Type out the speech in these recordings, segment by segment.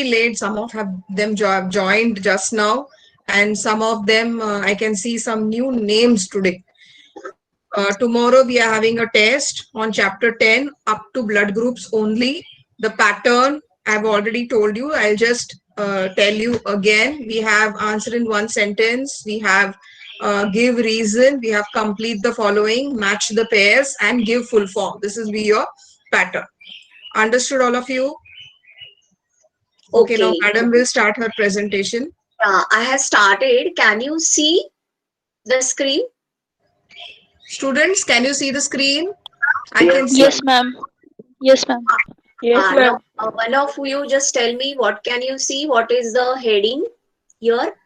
late. Some of have them joined just now, and some of them I can see some new names today. Tomorrow we are having a test on chapter 10 up to blood groups only. The pattern I've already told you. I'll just tell you again. We have answer in one sentence. We have give reason. We have complete the following, match the pairs, and give full form. This is be your pattern. Understood, all of you? Okay, now Okay. madam will start her presentation. I have started. Can you see the screen? Students, can you see the screen? I can Yes. see. Yes, ma'am. Yes, ma'am. Yes, Now, ma'am. one of you just tell me what can you see? What is the heading here?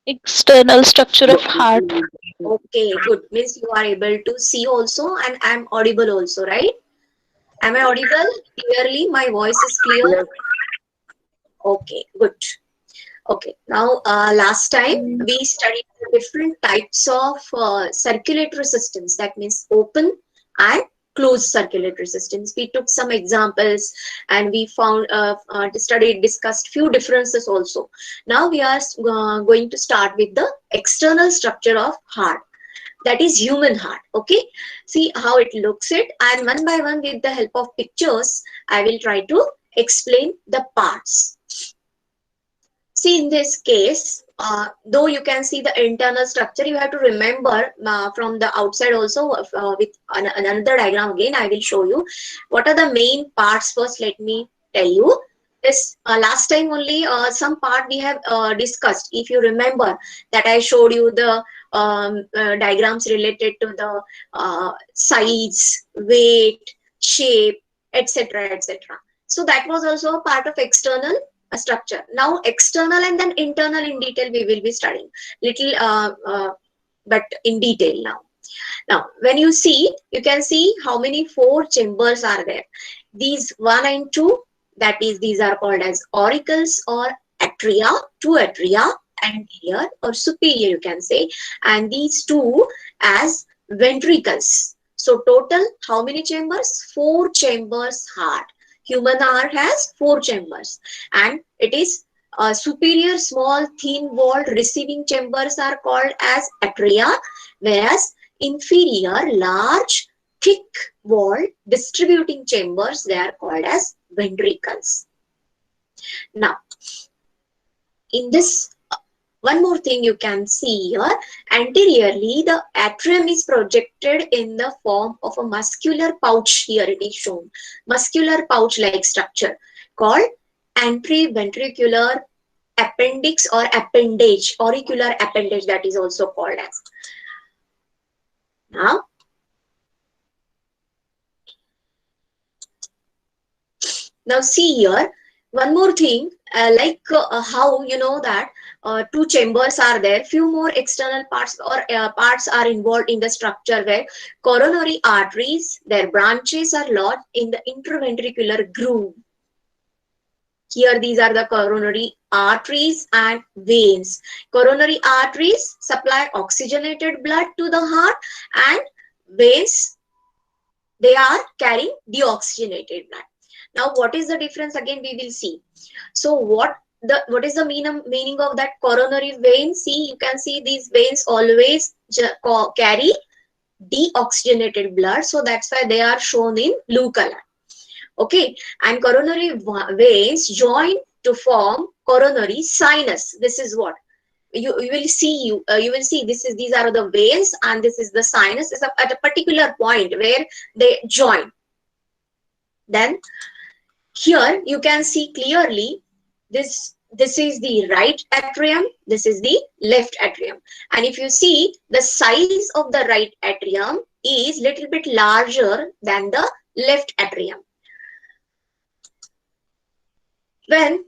External structure of heart. Okay, good. Means you are able to see also, and I'm audible also, right? Am I audible clearly? My voice is clear. Yes. Okay, good. Okay, now last time we studied the different types of circulatory systems. That means open and closed circulatory systems. We took some examples and we found studied, discussed few differences also. Now we are going to start with the external structure of heart. That is human heart. Okay, see how it looks it, and one by one with the help of pictures, I will try to explain the parts. See, in this case, though you can see the internal structure, you have to remember from the outside also with another diagram again, I will show you what are the main parts. First, let me tell you this. Last time only some part we have discussed. If you remember that I showed you the diagrams related to the size, weight, shape, etc., etc. So that was also a part of external structure. Now external and then internal in detail we will be studying little but in detail now. Now when you see, you can see how many four chambers are there. These 1 and 2, that is these are called as auricles or atria, two atria, anterior or superior you can say, and these two as ventricles. So total how many chambers? Four chambers heart. Human heart has four chambers, and it is superior small thin walled receiving chambers are called as atria, whereas inferior large thick walled distributing chambers they are called as ventricles. Now in this, one more thing you can see here, anteriorly the atrium is projected in the form of a muscular pouch. Here it is shown, muscular pouch like structure called anteroventricular appendix or appendage, auricular appendage that is also called as. Now see here, one more thing, how you know that two chambers are there, few more external parts or parts are involved in the structure where coronary arteries, their branches are lodged in the interventricular groove. Here these are the coronary arteries and veins. Coronary arteries supply oxygenated blood to the heart, and veins, they are carrying deoxygenated blood. Now what is the difference again we will see. So what is the meaning of that coronary vein? See, you can see these veins always carry deoxygenated blood, so that's why they are shown in blue color. Okay, and coronary veins join to form coronary sinus. This is what you will see. You will see these are the veins, and this is the sinus is at a particular point where they join. Then here you can see clearly this is the right atrium, this is the left atrium, and if you see the size of the right atrium is little bit larger than the left atrium. Then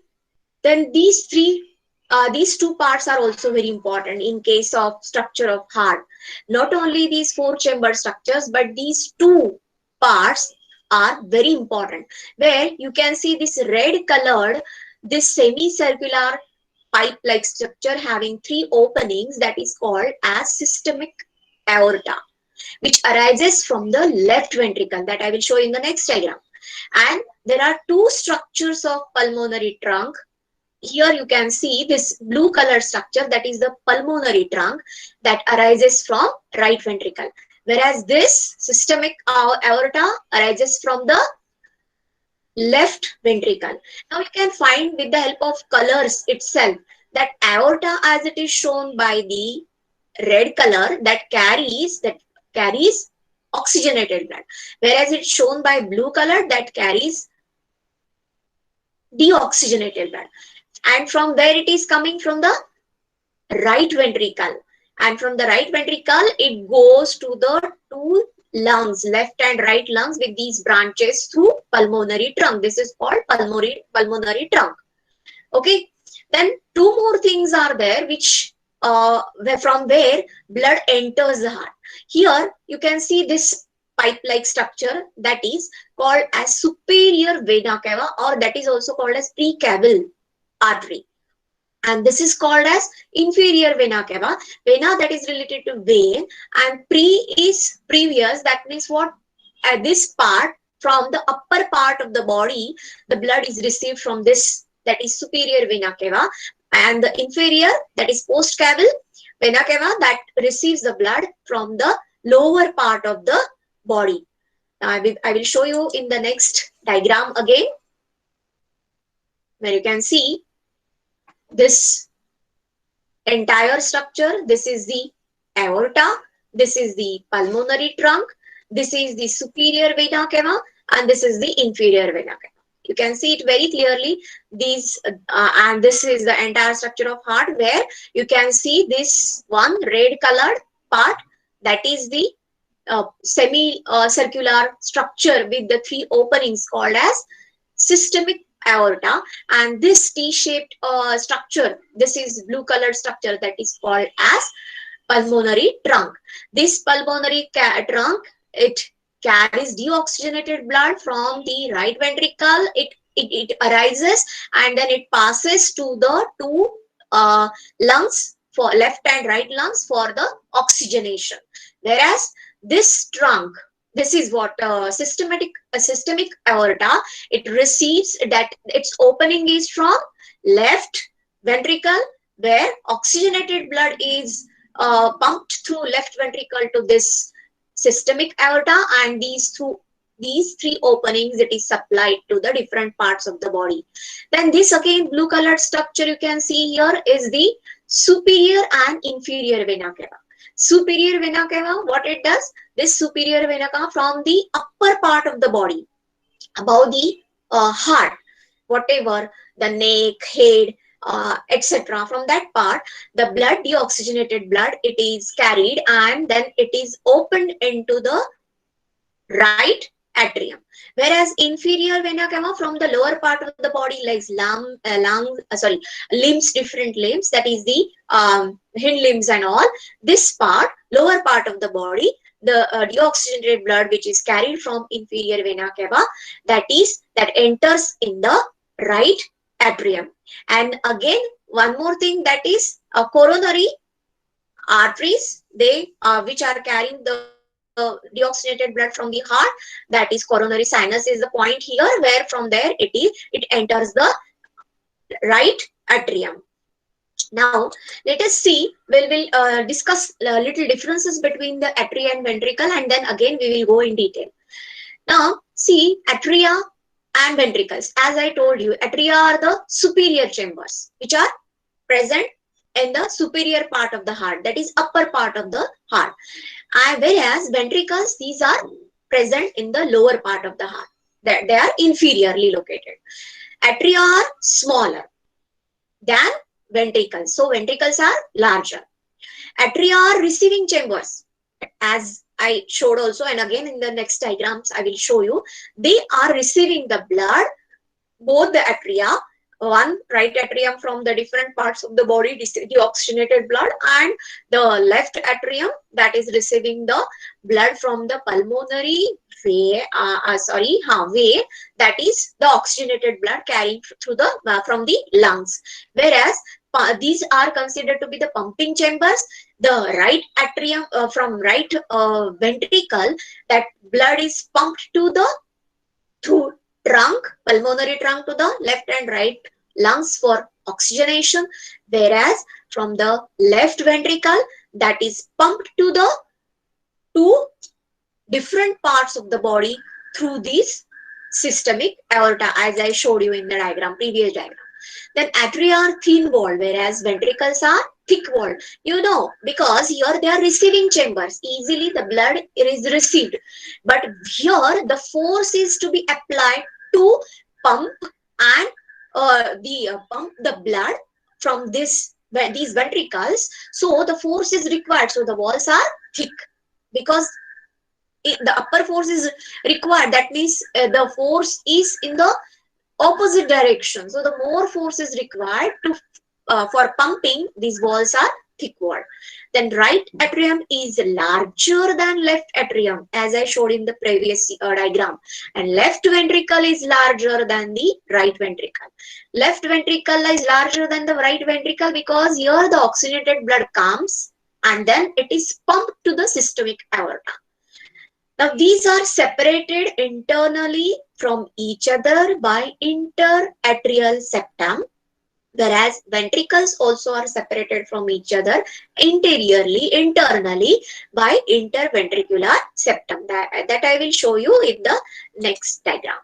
these two parts are also very important in case of structure of heart. Not only these four chamber structures, but these two parts are very important, where you can see this red colored, this semicircular pipe like structure having three openings, that is called as systemic aorta, which arises from the left ventricle, that I will show in the next diagram. And there are two structures of pulmonary trunk, that is here you can see this blue color structure, that is the pulmonary trunk that arises from right ventricle. Whereas this systemic aorta arises from the left ventricle. Now you can find with the help of colors itself that aorta, as it is shown by the red color, that carries oxygenated blood, whereas it's shown by blue color that carries deoxygenated blood. And from where it is coming? From the right ventricle. And from the right ventricle it goes to the two lungs, left and right lungs, with these branches through pulmonary trunk. This is called pulmonary trunk. Okay, then two more things are there which from where blood enters the heart. Here you can see this pipe-like structure that is called as superior vena cava, or that is also called as precaval artery. And this is called as inferior vena cava. Vena, that is related to vein, and pre is previous. That means what? At this part, from the upper part of the body, the blood is received from this, that is superior vena cava, and the inferior, that is postcaval vena cava, that receives the blood from the lower part of the body. Now I will show you in the next diagram again, where you can see this entire structure. This is the aorta, this is the pulmonary trunk, this is the superior vena cava, and this is the inferior vena cava. You can see it very clearly. These and this is the entire structure of heart, where you can see this one red colored part, that is the semi-circular structure with the three openings called as systemic aorta. And this T-shaped structure, this is blue colored structure, that is called as pulmonary trunk. This pulmonary trunk, it carries deoxygenated blood from the right ventricle. It arises and then it passes to the two lungs, for left and right lungs, for the oxygenation. Whereas this trunk, this is what systemic aorta, it receives, that its opening is from left ventricle, where oxygenated blood is pumped through left ventricle to this systemic aorta, and these three openings, it is supplied to the different parts of the body. Then this again blue colored structure you can see here is the superior and inferior vena cava. Superior vena cava, what it does? This superior vena cava, from the upper part of the body, above the heart, whatever, the neck, head, etc. From that part, the blood, deoxygenated blood, it is carried and then it is opened into the right atrium. Whereas inferior vena cava, from the lower part of the body, like limbs, different limbs, that is the hind limbs and all, this part, lower part of the body, the deoxygenated blood which is carried from inferior vena cava, that enters in the right atrium. And again, one more thing, that is coronary arteries, they which are carrying the deoxygenated blood from the heart, that is coronary sinus is the point here, where from there it enters the right atrium. Now let us see, we'll discuss little differences between the atria and ventricle, and then again we will go in detail. Now see, atria and ventricles, as I told you, atria are the superior chambers which are present in the superior part of the heart, that is upper part of the heart, and whereas ventricles, these are present in the lower part of the heart, that they are inferiorly located. Atria are smaller than ventricles, so ventricles are larger. Atria are receiving chambers, as I showed also, and again in the next diagrams I will show you. They are receiving the blood, both the atria, one right atrium from the different parts of the body, deoxygenated blood, and the left atrium, that is receiving the blood from the pulmonary vein, that is the oxygenated blood carrying through the from the lungs. Whereas these are considered to be the pumping chambers. The right atrium, from right ventricle, that blood is pumped to the through trunk, pulmonary trunk, to the left and right lungs for oxygenation, whereas from the left ventricle, that is pumped to the two different parts of the body through this systemic aorta, as I showed you in the diagram, previous diagram. Then atria are thin walled, whereas ventricles are thick walled. You know, because here they are receiving chambers. Easily the blood is received. But here the force is to be applied to pump and pump the blood from these ventricles. So the force is required. So the walls are thick because the upper force is required. That means the force is in the opposite direction. So the more force is required to for pumping. These walls are thick walled. Then right atrium is larger than left atrium, as I showed in the previous diagram, and left ventricle is larger than the right ventricle. Left ventricle is larger than the right ventricle because here the oxygenated blood comes and then it is pumped to the systemic aorta. Now these are separated internally from each other by interatrial septum, whereas ventricles also are separated from each other internally by interventricular septum. That I will show you in the next diagram.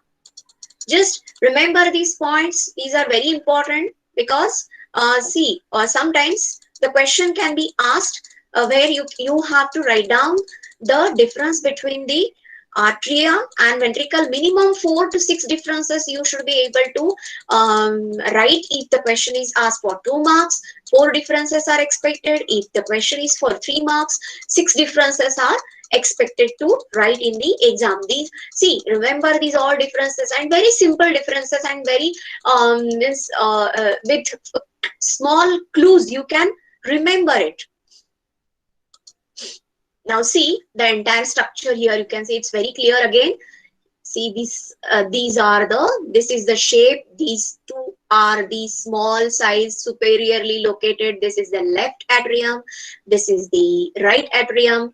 Just remember these points. These are very important because sometimes the question can be asked where you have to write down the difference between the atria and ventricle. Minimum 4 to 6 differences you should be able to write if the question is asked for 2 marks. 4 differences are expected if the question is for 3 marks. 6 differences are expected to write in the exam. These, see, remember these all differences and very simple differences and very with small clues you can remember it. Now see the entire structure here. You can see it's very clear again. See this, this is the shape. These two are the small size superiorly located. This is the left atrium. This is the right atrium.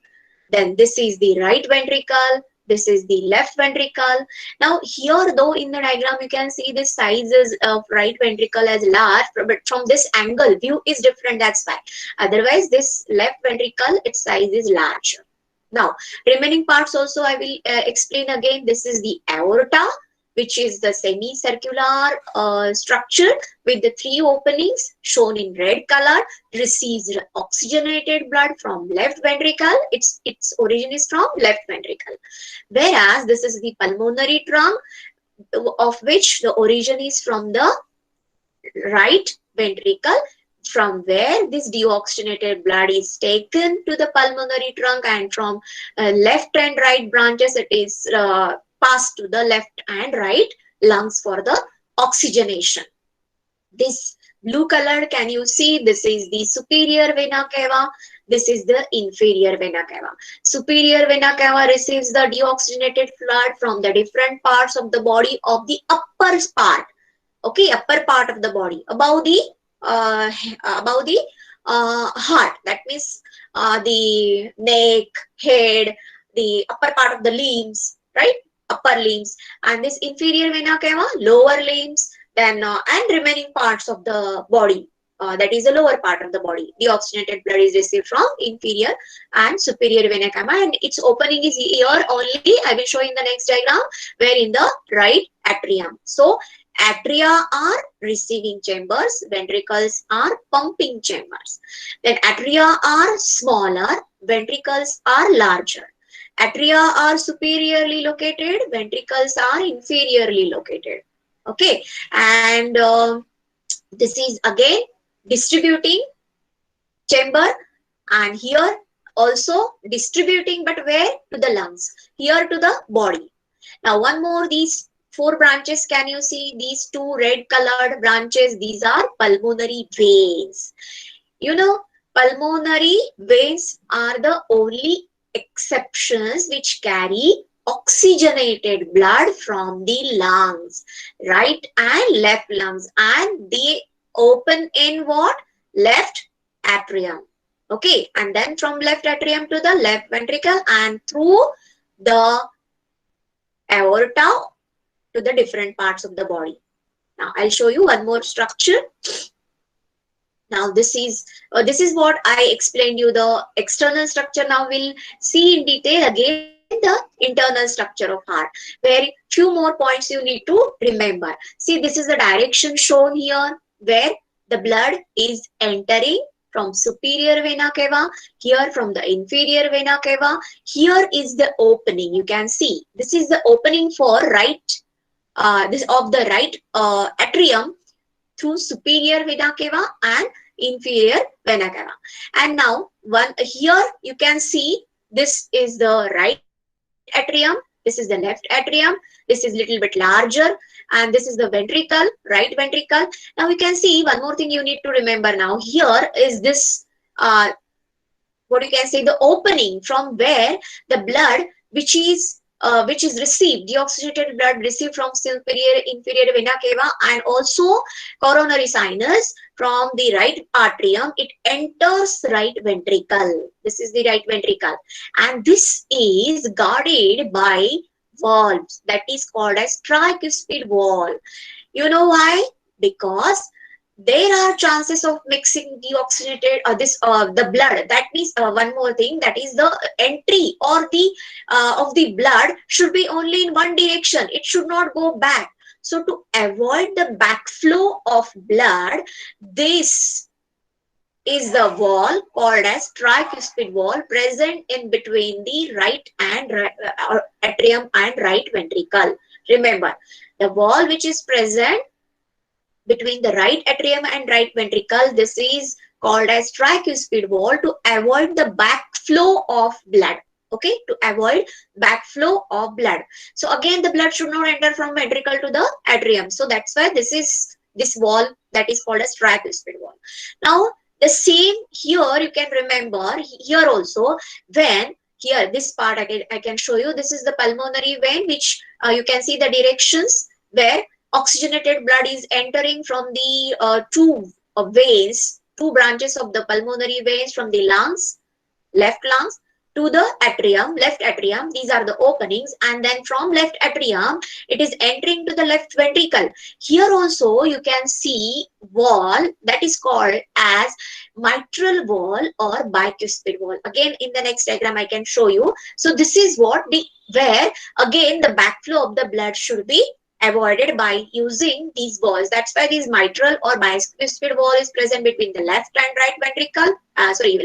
Then this is the right ventricle. This is the left ventricle. Now here though in the diagram you can see the sizes of right ventricle as large, but from this angle view is different, that's why. Otherwise this left ventricle, its size is larger. Now remaining parts also I will explain again. This is the aorta, which is the semicircular structure with the 3 openings shown in red color, receives oxygenated blood from left ventricle. Its origin is from left ventricle. Whereas this is the pulmonary trunk, of which the origin is from the right ventricle, from where this deoxygenated blood is taken to the pulmonary trunk, and from left and right branches it is passed to the left and right lungs for the oxygenation. This blue color, can you see? This is the superior vena cava. This is the inferior vena cava. Superior vena cava receives the deoxygenated blood from the different parts of the body of the upper part. Okay, upper part of the body, above the heart. That means the neck, head, the upper part of the limbs, right? Upper limbs. And this inferior vena cava, lower limbs, then and remaining parts of the body. That is the lower part of the body. The oxygenated blood is received from inferior and superior vena cava, and its opening is here only. I will show in the next diagram, where in the right atrium. So atria are receiving chambers, ventricles are pumping chambers. Then atria are smaller, ventricles are larger. Atria are superiorly located, ventricles are inferiorly located. Okay, and this is again distributing chamber, and here also distributing, but where? To the lungs, here to the body. Now one more, these 4 branches, can you see these 2 red colored branches? These are pulmonary veins. You know, pulmonary veins are the only exceptions which carry oxygenated blood from the lungs, right and left lungs, and they open in what? Left atrium. Okay, and then from left atrium to the left ventricle and through the aorta to the different parts of the body. Now I'll show you one more structure. Now this is what I explained you, the external structure. Now we'll see in detail again the internal structure of heart, where few more points you need to remember. See, this is the direction shown here, where the blood is entering from superior vena cava, here from the inferior vena cava. Here is the opening. You can see this is the opening for this of the right atrium through superior vena cava and inferior vena cava. And now here you can see this is the right atrium, this is the left atrium, this is little bit larger, and this is the ventricle, right ventricle. Now you can see one more thing you need to remember. Now here is this what you can say, the opening from where the blood which is received, deoxygenated blood received from superior inferior vena cava and also coronary sinus from the right atrium, it enters right ventricle. This is the right ventricle, and this is guarded by valves that is called as tricuspid valve. You know why? Because there are chances of mixing deoxygenated the blood. That means one more thing, that is the entry or the of the blood should be only in one direction. It should not go back. So to avoid the backflow of blood, this is the wall called as tricuspid wall present in between the right and atrium and right ventricle. Remember, the wall which is present between the right atrium and right ventricle, this is called as tricuspid wall to avoid the backflow of blood. Okay, to avoid backflow of blood. So again, the blood should not enter from ventricle to the atrium. So that's why this is this wall that is called as tricuspid wall. Now the same here you can remember here also, when here this part I can show you. This is the pulmonary vein, which you can see the directions where oxygenated blood is entering from the two veins, two branches of the pulmonary veins from the lungs, left lungs to the atrium, left atrium. These are the openings, and then from left atrium it is entering to the left ventricle. Here also you can see wall that is called as mitral wall or bicuspid wall. Again in the next diagram I can show you. So this is what where again the backflow of the blood should be avoided by using these walls. That's why this mitral or bicuspid wall is present between the left and right ventricle,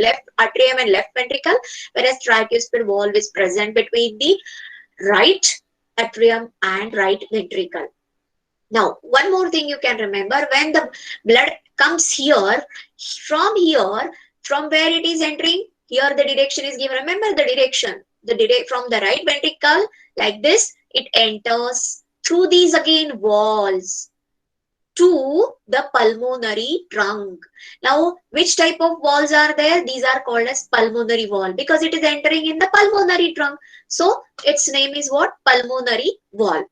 left atrium and left ventricle, whereas tricuspid wall is present between the right atrium and right ventricle. Now, one more thing you can remember, when the blood comes here, from where it is entering, here the direction is given. Remember the direction, from the right ventricle, like this, it enters through these again walls to the pulmonary trunk. Now, which type of walls are there? These are called as pulmonary wall because it is entering in the pulmonary trunk. So, its name is what? Pulmonary wall.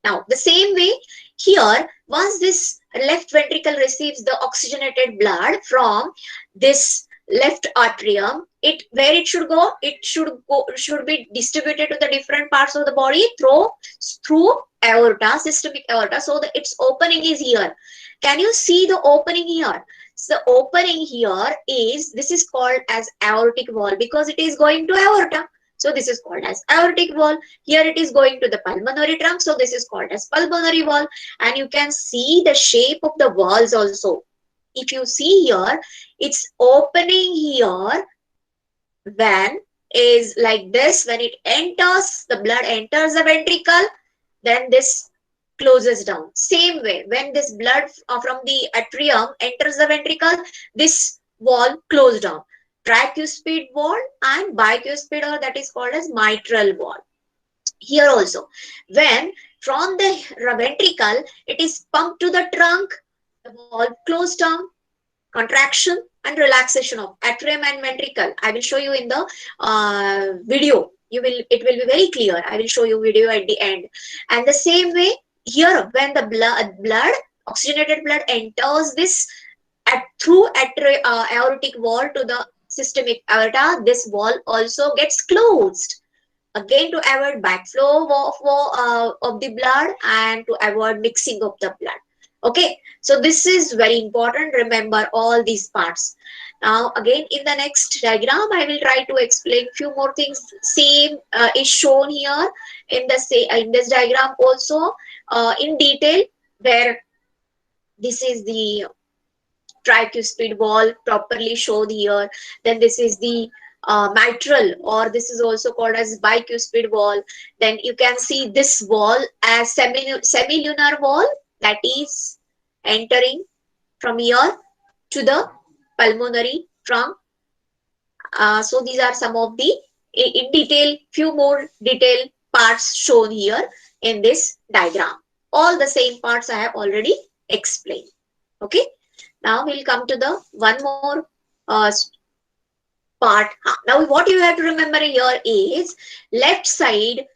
Now, the same way here, once this left ventricle receives the oxygenated blood from this left atrium, where it should go? It should be distributed to the different parts of the body through aorta, systemic aorta. So its opening is here. Can you see the opening here? So the opening here this is called as aortic wall because it is going to aorta. So this is called as aortic wall. Here it is going to the pulmonary trunk. So this is called as pulmonary wall. And you can see the shape of the walls also. If you see here, its opening here when is like this. When it enters, the blood enters the ventricle, then this closes down. Same way, when this blood from the atrium enters the ventricle, this wall closes down. Tricuspid wall and bicuspid, or that is called as mitral wall. Here also, when from the ventricle, it is pumped to the trunk, the wall closed down, contraction and relaxation of atrium and ventricle. I will show you in the video. It will be very clear. I will show you video at the end. And the same way here, when the blood, oxygenated blood enters this through aortic wall to the systemic aorta, this wall also gets closed. Again, to avoid backflow of the blood and to avoid mixing of the blood. Okay, so this is very important. Remember all these parts. Now again in the next diagram I will try to explain few more things. Same is shown here in the in this diagram also in detail, where this is the tricuspid wall properly shown here. Then this is the mitral, or this is also called as bicuspid wall. Then you can see this wall as semilunar wall, that is entering from here to the pulmonary trunk. So these are some of the in detail, few more detailed parts shown here in this diagram. All the same parts I have already explained. Okay. Now we'll come to the one more uh, part. Now what you have to remember here is left side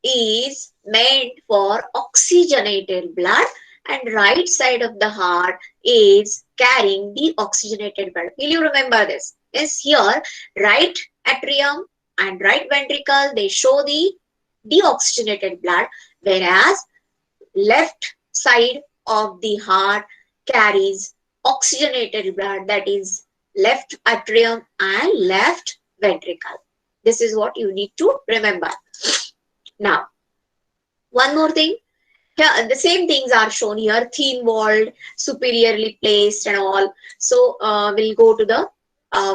is meant for oxygenated blood and right side of the heart is carrying the oxygenated blood. Will you remember this? Is here right atrium and right ventricle, they show the deoxygenated blood, whereas left side of the heart carries oxygenated blood, that is left atrium and left ventricle. This is what you need to remember. Now, one more thing. Here, the same things are shown here, thin walled, superiorly placed and all. So we'll go to the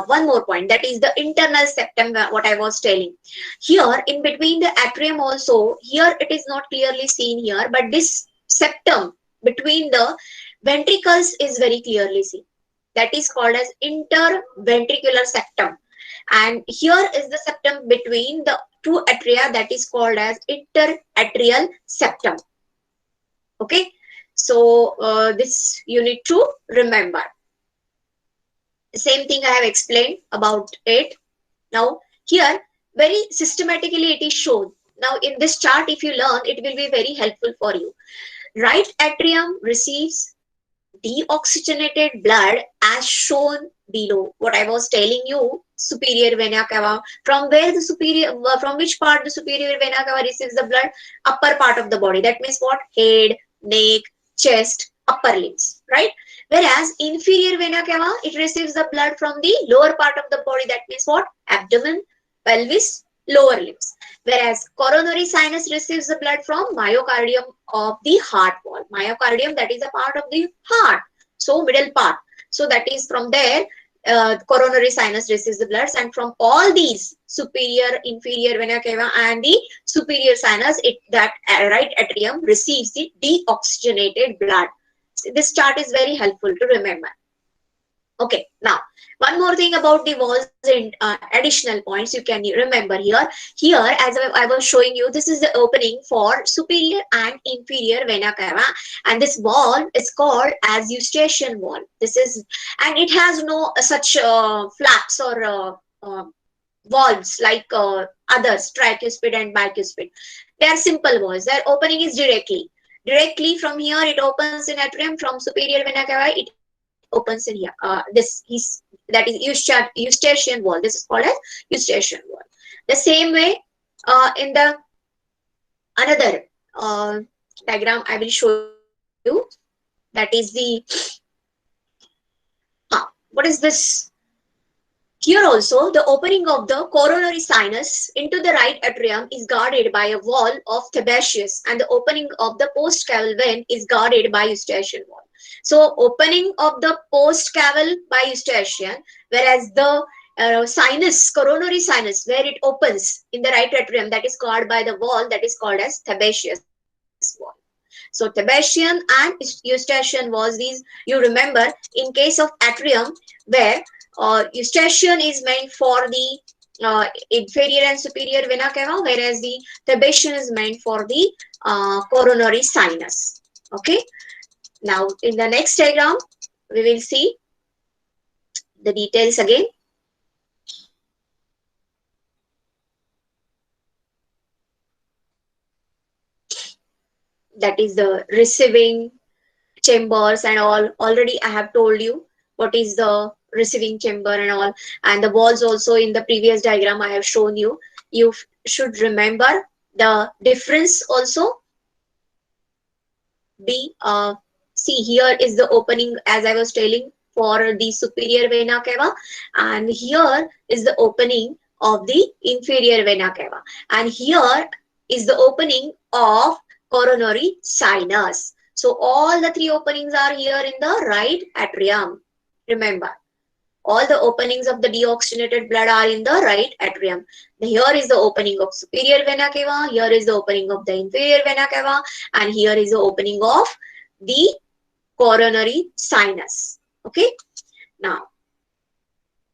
one more point, that is the internal septum, what I was telling. Here in between the atrium also, here it is not clearly seen here, but this septum between the ventricles is very clearly seen. That is called as interventricular septum. And here is the septum between the two atria, that is called as interatrial septum. Okay, so this you need to remember. Same thing I have explained about it. Now here very systematically it is shown. Now in this chart, if you learn, it will be very helpful for you. Right atrium receives deoxygenated blood as shown below. What I was telling you, superior vena cava, from where the superior, from which part the superior vena cava receives the blood? Upper part of the body. That means what? Head, neck, chest, upper limbs, right? Whereas inferior vena cava, it receives the blood from the lower part of the body. That means what? Abdomen, pelvis, lower limbs. Whereas coronary sinus receives the blood from myocardium of the heart wall. Myocardium, that is a part of the heart. So middle part. So that is from there, coronary sinus receives the blood, and from all these superior, inferior vena cava and the superior sinus, that right atrium receives the deoxygenated blood. So this chart is very helpful to remember. Okay, now one more thing about the walls and additional points you can remember here. Here, as I was showing you, this is the opening for superior and inferior vena cava, and this wall is called as eustachian wall. This is, and it has no such flaps or valves like others, tricuspid and bicuspid. They are simple walls. Their opening is directly from here. It opens in atrium. From superior vena cava, it opens in here. That is eustachian wall. This is called as eustachian wall. The same way in the another diagram I will show you. That is the what is this? Here also, the opening of the coronary sinus into the right atrium is guarded by a wall of Thebatius, and the opening of the postcaval vein is guarded by eustachian wall. So, opening of the postcaval by eustachian, whereas the sinus, coronary sinus, where it opens in the right atrium, that is guarded by the wall that is called as Thebatius wall. So, Thebatian and eustachian walls, these you remember in case of atrium, where eustachian is meant for the inferior and superior vena cava, whereas the Thebatian is meant for the coronary sinus. Okay. Now, in the next diagram, we will see the details again. That is the receiving chambers and all. Already I have told you what is the receiving chamber and all, and the walls also in the previous diagram I have shown you. You should remember the difference also. Be see, here is the opening, as I was telling, for the superior vena cava, and here is the opening of the inferior vena cava, and here is the opening of coronary sinus. So all the three openings are here in the right atrium. Remember, all the openings of the deoxygenated blood are in the right atrium. Here is the opening of superior vena cava, here is the opening of the inferior vena cava, and here is the opening of the coronary sinus. Okay. Now,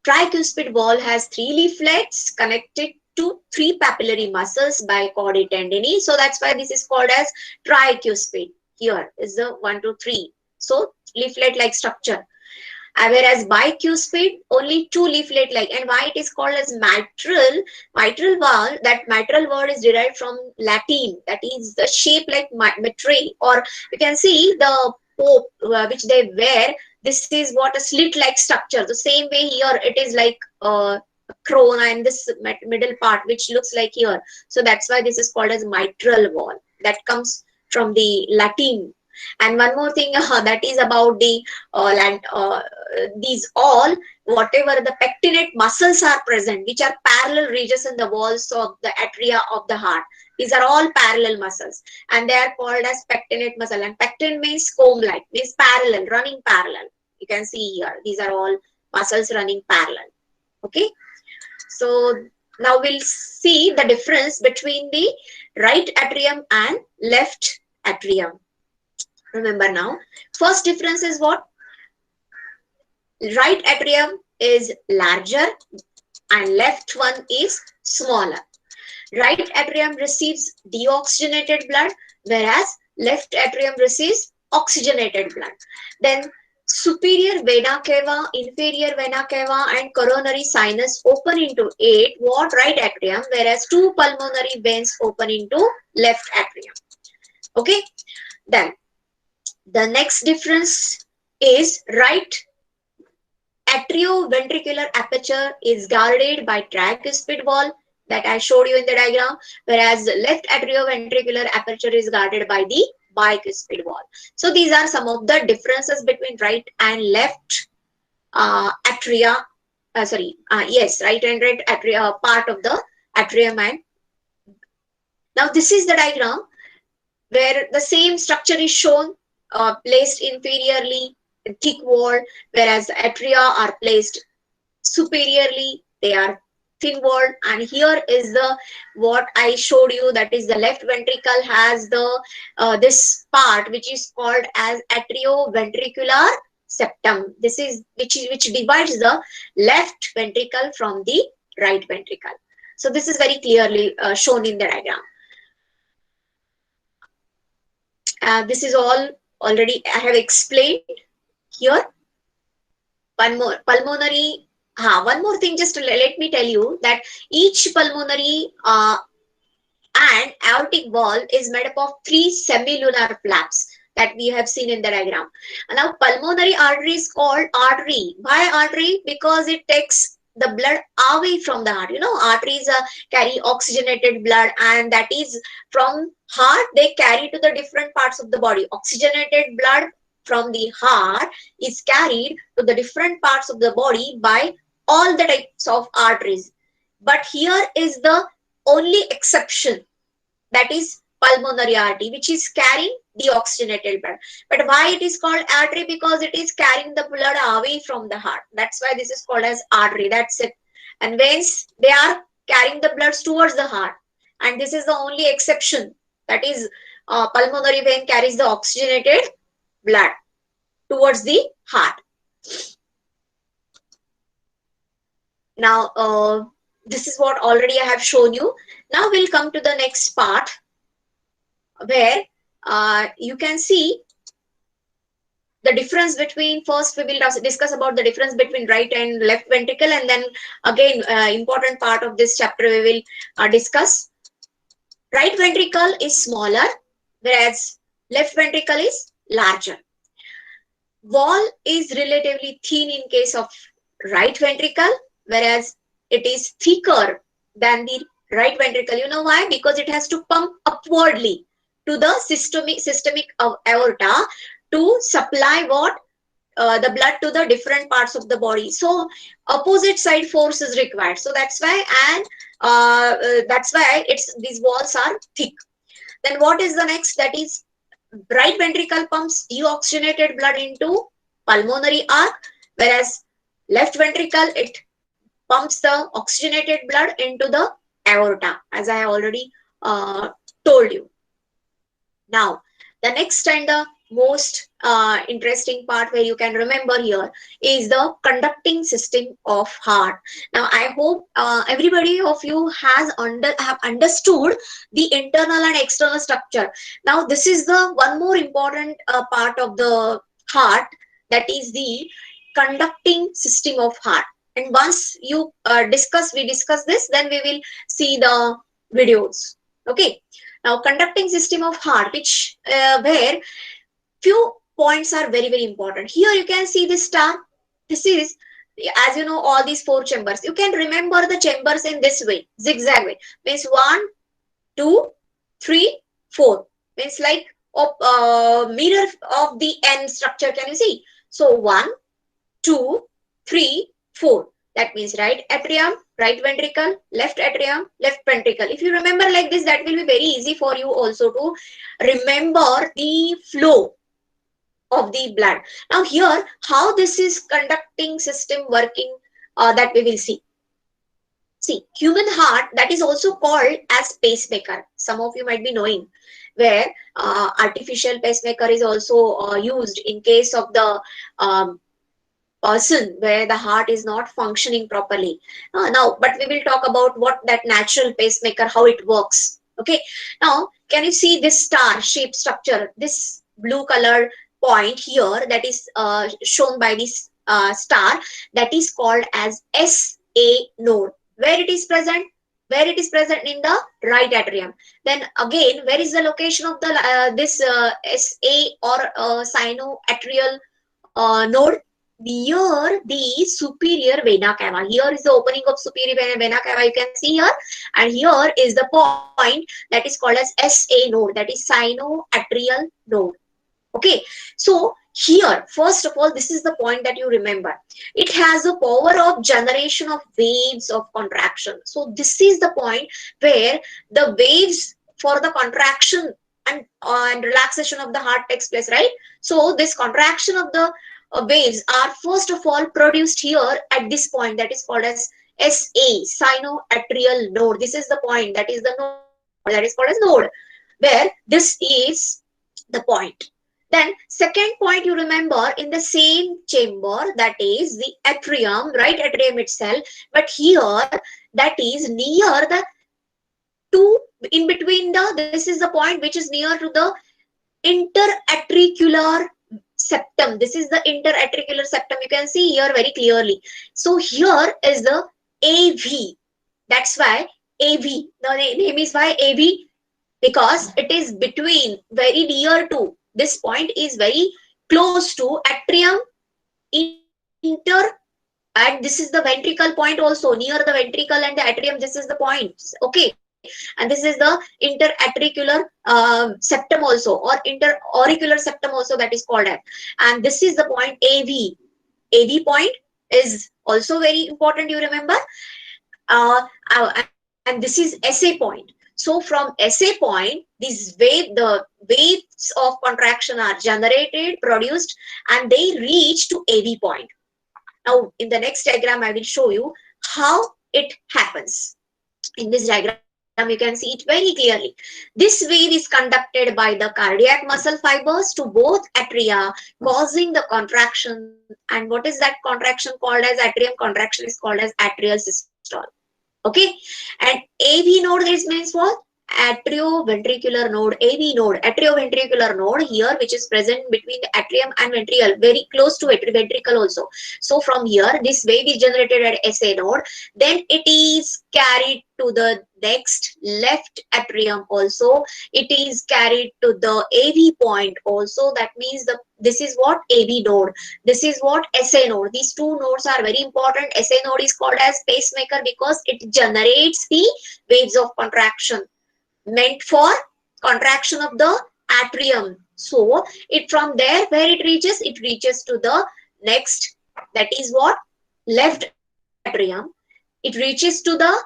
tricuspid wall has three leaflets connected to three papillary muscles by chordae tendineae. So that's why this is called as tricuspid. Here is the 1, 2, 3. So leaflet-like structure. Whereas bicuspid, only two leaflet-like. And why it is called as mitral valve? That mitral word is derived from Latin. That is the shape like mitre, or you can see the pope which they wear. This is what a slit-like structure. The same way here it is like a crown, and this middle part which looks like here. So that's why this is called as mitral wall. That comes from the Latin. And one more thing that is about the these all, whatever the pectinate muscles are present, which are parallel regions in the walls of the atria of the heart. These are all parallel muscles, and they are called as pectinate muscle. And pectin means comb-like, means parallel, running parallel. You can see here, these are all muscles running parallel. Okay. So now we'll see the difference between the right atrium and left atrium. Remember now, first difference is what? Right atrium is larger and left one is smaller. Right atrium receives deoxygenated blood, whereas left atrium receives oxygenated blood. Then superior vena cava, inferior vena cava, and coronary sinus open into 8 what? Right atrium, whereas 2 pulmonary veins open into left atrium. Okay. Then the next difference is right atrioventricular aperture is guarded by tricuspid wall that I showed you in the diagram, whereas left atrioventricular aperture is guarded by the bicuspid wall. So these are some of the differences between right and left atria. Right and right atria part of the atrium. And now this is the diagram where the same structure is shown. Placed inferiorly, thick wall, whereas the atria are placed superiorly, they are thin walled. And here is the what I showed you, that is the left ventricle has the this part which is called as atrioventricular septum. This is which divides the left ventricle from the right ventricle. So this is very clearly shown in the diagram. This is all already I have explained here. One more pulmonary. One more thing, just to let me tell you that each pulmonary and aortic wall is made up of 3 semilunar flaps that we have seen in the diagram. And now pulmonary artery is called artery. Why artery? Because it takes the blood away from the heart. You know, arteries carry oxygenated blood, and that is from heart they carry to the different parts of the body. Oxygenated blood from the heart is carried to the different parts of the body by all the types of arteries. But here is the only exception, that is pulmonary artery, which is carrying the oxygenated blood. But why it is called artery? Because it is carrying the blood away from the heart. That's why this is called as artery. That's it. And veins, they are carrying the blood towards the heart. And this is the only exception. That is pulmonary vein carries the oxygenated blood towards the heart. Now, this is what already I have shown you. Now we'll come to the next part where you can see the difference between, first we will discuss about the difference between right and left ventricle, and then again important part of this chapter we will discuss. Right ventricle is smaller, whereas left ventricle is larger. Wall is relatively thin in case of right ventricle, whereas it is thicker than the right ventricle. You know why? Because it has to pump upwardly to the systemic aorta to supply what the blood to the different parts of the body. So opposite side force is required. So that's why, and that's why it's these walls are thick. Then what is the next? That is right ventricle pumps deoxygenated blood into pulmonary arc, whereas left ventricle it pumps the oxygenated blood into the aorta, as I have already told you. Now, the next and the most interesting part where you can remember here is the conducting system of heart. Now, I hope everybody of you has have understood the internal and external structure. Now, this is the one more important part of the heart, that is the conducting system of heart. And once you we discuss this, then we will see the videos. Okay. Now, conducting system of heart, which where few points are very, very important. Here you can see this star. This is, as you know, all these 4 chambers. You can remember the chambers in this way, zigzag way. Means 1, 2, 3, 4. Means like mirror of the N structure. Can you see? So 1, 2, 3, 4. That means right atrium, right ventricle, left atrium, left ventricle. If you remember like this, that will be very easy for you also to remember the flow of the blood. Now here, how this is conducting system working, that we will see. See, human heart, that is also called as pacemaker. Some of you might be knowing, where artificial pacemaker is also used in case of the person where the heart is not functioning properly. Now, but we will talk about what that natural pacemaker, how it works. Okay. Now, can you see this star shape structure? This blue color point here that is shown by this star, that is called as SA node. Where it is present? Where it is present in the right atrium. Then again, where is the location of the this SA or sinoatrial node? Near the superior vena cava. Here is the opening of superior vena cava, you can see here, and here is the point that is called as SA node, that is sinoatrial node. Okay, so here, first of all, this is the point that you remember. It has the power of generation of waves of contraction. So this is the point where the waves for the contraction and relaxation of the heart takes place, right? So this contraction of the waves are first of all produced here at this point, that is called as SA, sinoatrial node. This is the point, that is the node, that is called as node, where this is the point. Then second point you remember, in the same chamber, that is the atrium, right atrium itself, but here that is near the in between this is the point which is near to the interatricular septum. This is the interatricular septum. You can see here very clearly. So here is the AV. That's why AV. The name is why AV, because it is between, very near to, this point is very close to atrium, and this is the ventricle point also, near the ventricle and the atrium. This is the point. Okay. And this is the interatricular septum also, or interauricular septum also, that is called as. And this is the point AV. AV point is also very important, you remember. And this is SA point. So from SA point, the waves of contraction are generated, produced, and they reach to AV point. Now, in the next diagram, I will show you how it happens. In this diagram, you can see it very clearly. This wave is conducted by the cardiac muscle fibers to both atria, causing the contraction. And what is that contraction called as? Atrium contraction is called as atrial systole. Okay. And AV node, this means what? Atrioventricular node, AV node, atrioventricular node here, which is present between the atrium and ventricle, very close to ventricle also. So from here, this wave is generated at SA node, then it is carried to the next left atrium also. It is carried to the AV point also. That means this is what? AV node. This is what? SA node. These two nodes are very important. SA node is called as pacemaker because it generates the waves of contraction, meant for contraction of the atrium. So it from there where it reaches to the next, that is what, left atrium. It reaches to the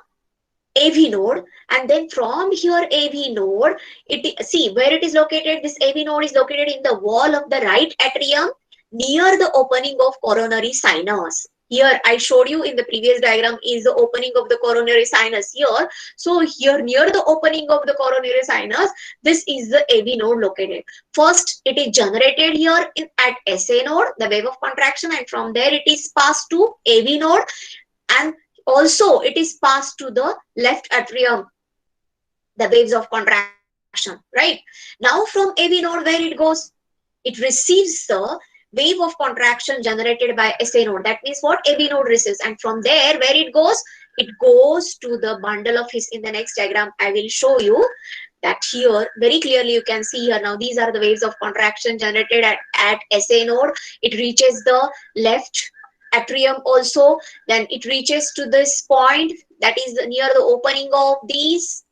AV node, and then from here AV node, see where it is located. This AV node is located in the wall of the right atrium near the opening of coronary sinus. Here I showed you in the previous diagram is the opening of the coronary sinus here. So here near the opening of the coronary sinus, this is the AV node located. First it is generated here at SA node, the wave of contraction, and from there it is passed to AV node, and also it is passed to the left atrium, the waves of contraction, right? Now from AV node where it goes, it receives the wave of contraction generated by SA node. That means what, AV node receives, and from there where it goes to the bundle of His. In the next diagram I will show you that here very clearly. You can see here now these are the waves of contraction generated at SA node. It reaches the left atrium also, then it reaches to this point, that is near the opening of these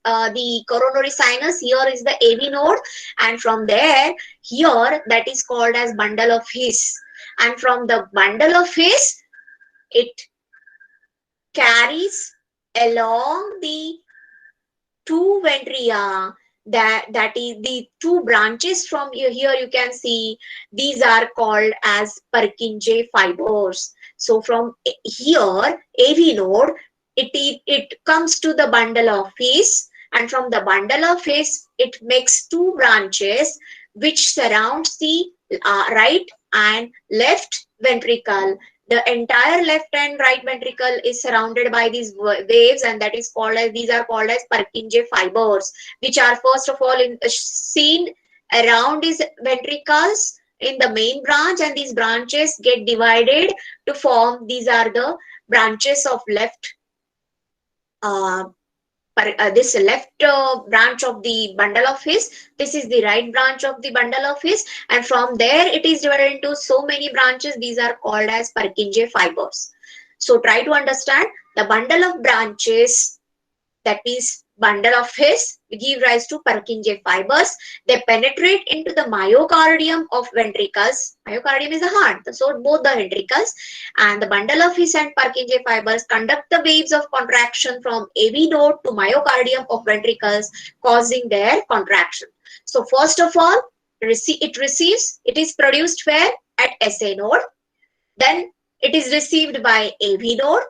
the coronary sinus. Here is the AV node, and from there here that is called as bundle of His, and from the bundle of His it carries along the two ventria, that is the two branches. From here you can see these are called as Purkinje fibers. So from here AV node, it comes to the bundle of His, and from the bundle of His it makes two branches which surrounds the right and left ventricle. The entire left and right ventricle is surrounded by these waves, and that is called as, these are called as Purkinje fibers, which are first of all seen around these ventricles in the main branch, and these branches get divided to form, these are the branches of left this left branch of the bundle of His. This is the right branch of the bundle of His, and from there it is divided into so many branches. These are called as Purkinje fibers. So try to understand the bundle of branches, that is bundle of His, give rise to Purkinje fibers. They penetrate into the myocardium of ventricles. Myocardium is the heart, so both the ventricles, and the bundle of His and Purkinje fibers conduct the waves of contraction from AV node to myocardium of ventricles, causing their contraction. So first of all, it is produced where, at SA node, then it is received by AV node.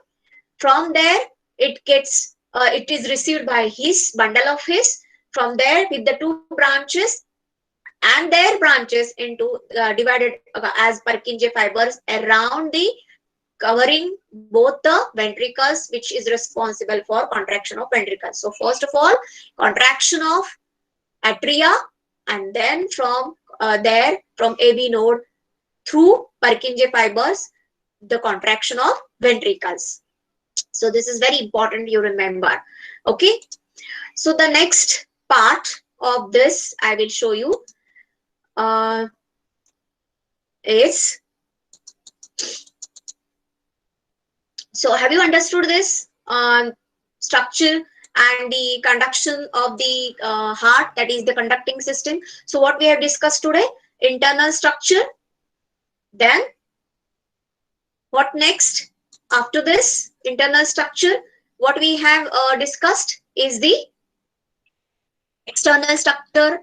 From there it is received by His, bundle of His. From there with the two branches and their branches into divided as Purkinje fibers around the covering both the ventricles, which is responsible for contraction of ventricles. So first of all, contraction of atria, and then from there from AV node through Purkinje fibers, the contraction of ventricles. So this is very important, you remember. Okay, so the next part of this I will show you is, so have you understood this structure and the conduction of the heart, that is the conducting system? So what we have discussed today, internal structure, then what next after this internal structure, what we have discussed is the external structure,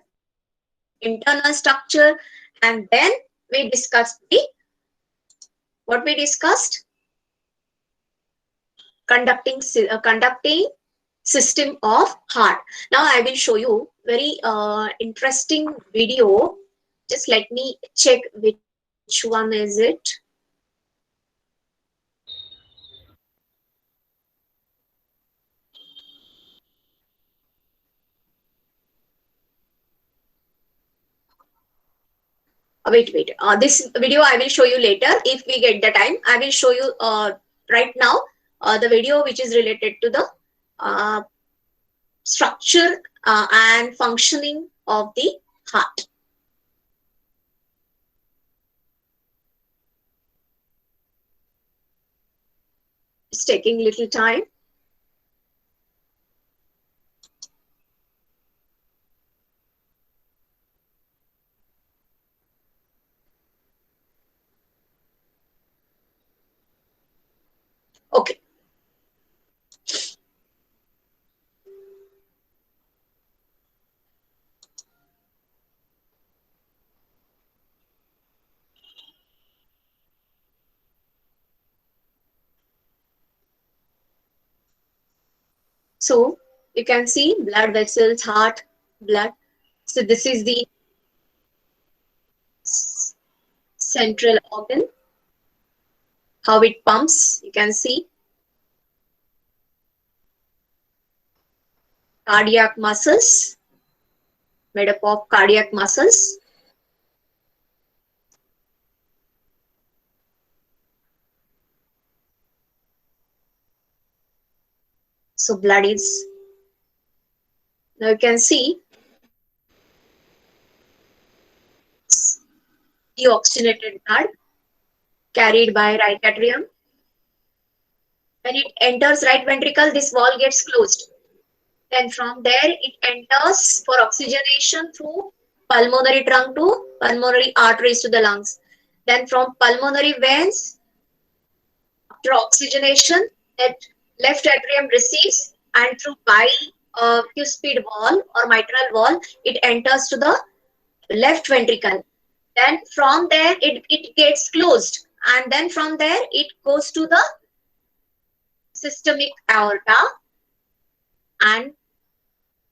internal structure, and then we discussed what we discussed, conducting system of heart. Now I will show you very interesting video. Just let me check which one is it. Wait. This video I will show you later if we get the time. I will show you right now the video which is related to the structure and functioning of the heart. It's taking little time. Okay. So you can see blood vessels, heart, blood. So this is the central organ, how it pumps. You can see cardiac muscles, made up of cardiac muscles. So blood is, now you can see deoxygenated blood carried by right atrium. When it enters right ventricle, this wall gets closed. Then from there, it enters for oxygenation through pulmonary trunk to pulmonary arteries to the lungs. Then from pulmonary veins, after oxygenation, that left atrium receives, and through bicuspid wall or mitral wall, it enters to the left ventricle. Then from there, it gets closed. And then from there, it goes to the systemic aorta and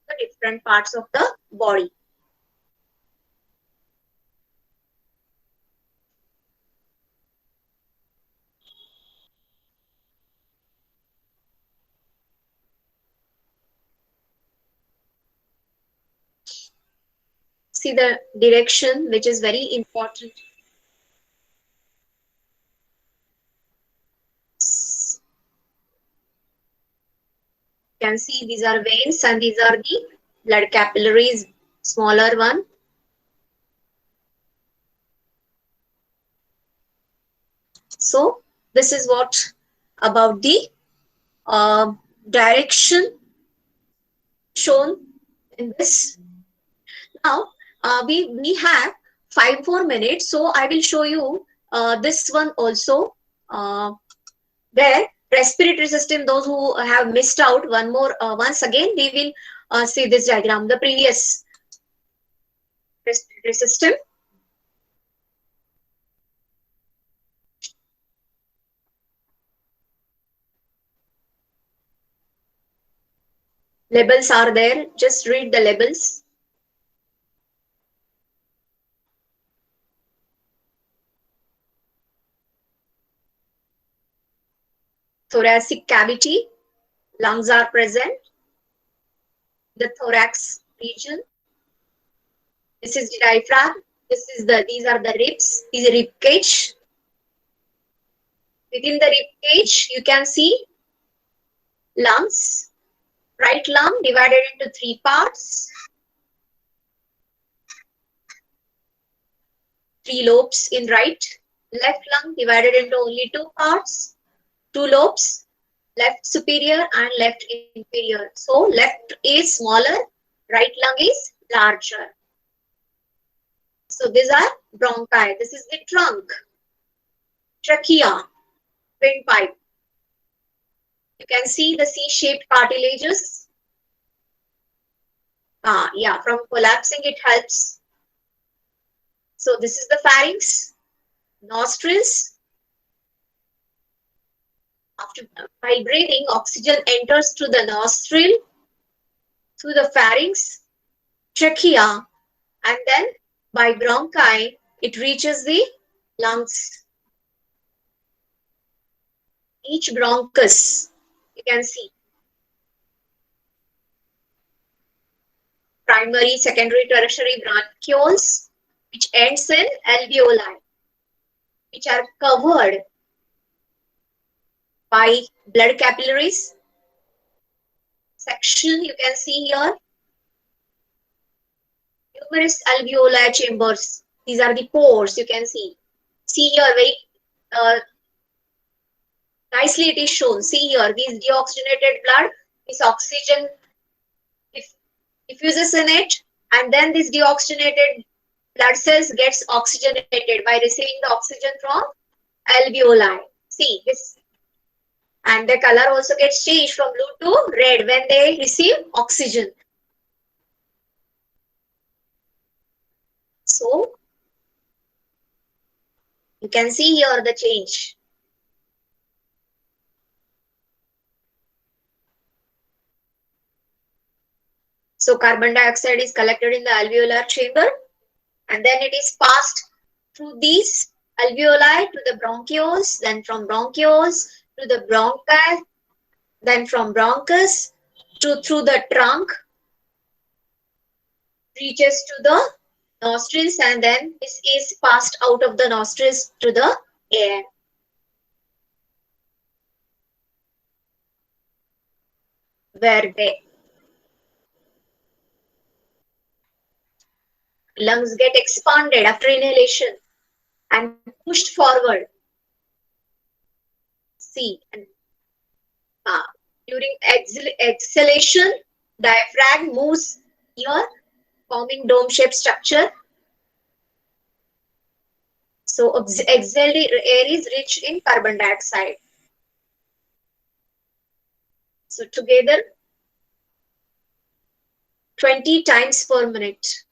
the different parts of the body. See the direction, which is very important. You can see these are veins and these are the blood capillaries, smaller one. So this is what about the direction shown in this. Now we have 5 more minutes, so I will show you this one also, where respiratory system. Those who have missed out, one more once again we will see this diagram, the previous respiratory system. Labels are there, just read the labels. Thoracic cavity, lungs are present. The thorax region. This is the diaphragm. These are the ribs. These are rib cage. Within the rib cage, you can see lungs. Right lung divided into 3 parts. 3 lobes in right. Left lung divided into only 2 parts. 2 lobes, left superior and left inferior. So left is smaller, right lung is larger. So these are bronchi. This is the trunk, trachea, windpipe. You can see the C-shaped cartilages. Yeah, from collapsing it helps. So this is the pharynx, nostrils. While breathing, oxygen enters through the nostril, through the pharynx, trachea, and then by bronchi, it reaches the lungs. Each bronchus, you can see. Primary, secondary, tertiary bronchioles, which ends in alveoli, which are covered by blood capillaries. Section, you can see here. Numerous alveolar chambers. These are the pores, you can see. See here, very nicely it is shown. See here, this deoxygenated blood, this oxygen diffuses in it, and then this deoxygenated blood cells gets oxygenated by receiving the oxygen from alveoli. See, this And the color also gets changed from blue to red when they receive oxygen. So you can see here the change. So carbon dioxide is collected in the alveolar chamber and then it is passed through these alveoli to the bronchioles, then from bronchioles to the bronchi, then from bronchus through the trunk, reaches to the nostrils, and then this is passed out of the nostrils to the air. Where they lungs get expanded after inhalation and pushed forward. See, and, during exhalation, diaphragm moves here, forming dome-shaped structure. So exhaled air is rich in carbon dioxide. So together, 20 times per minute.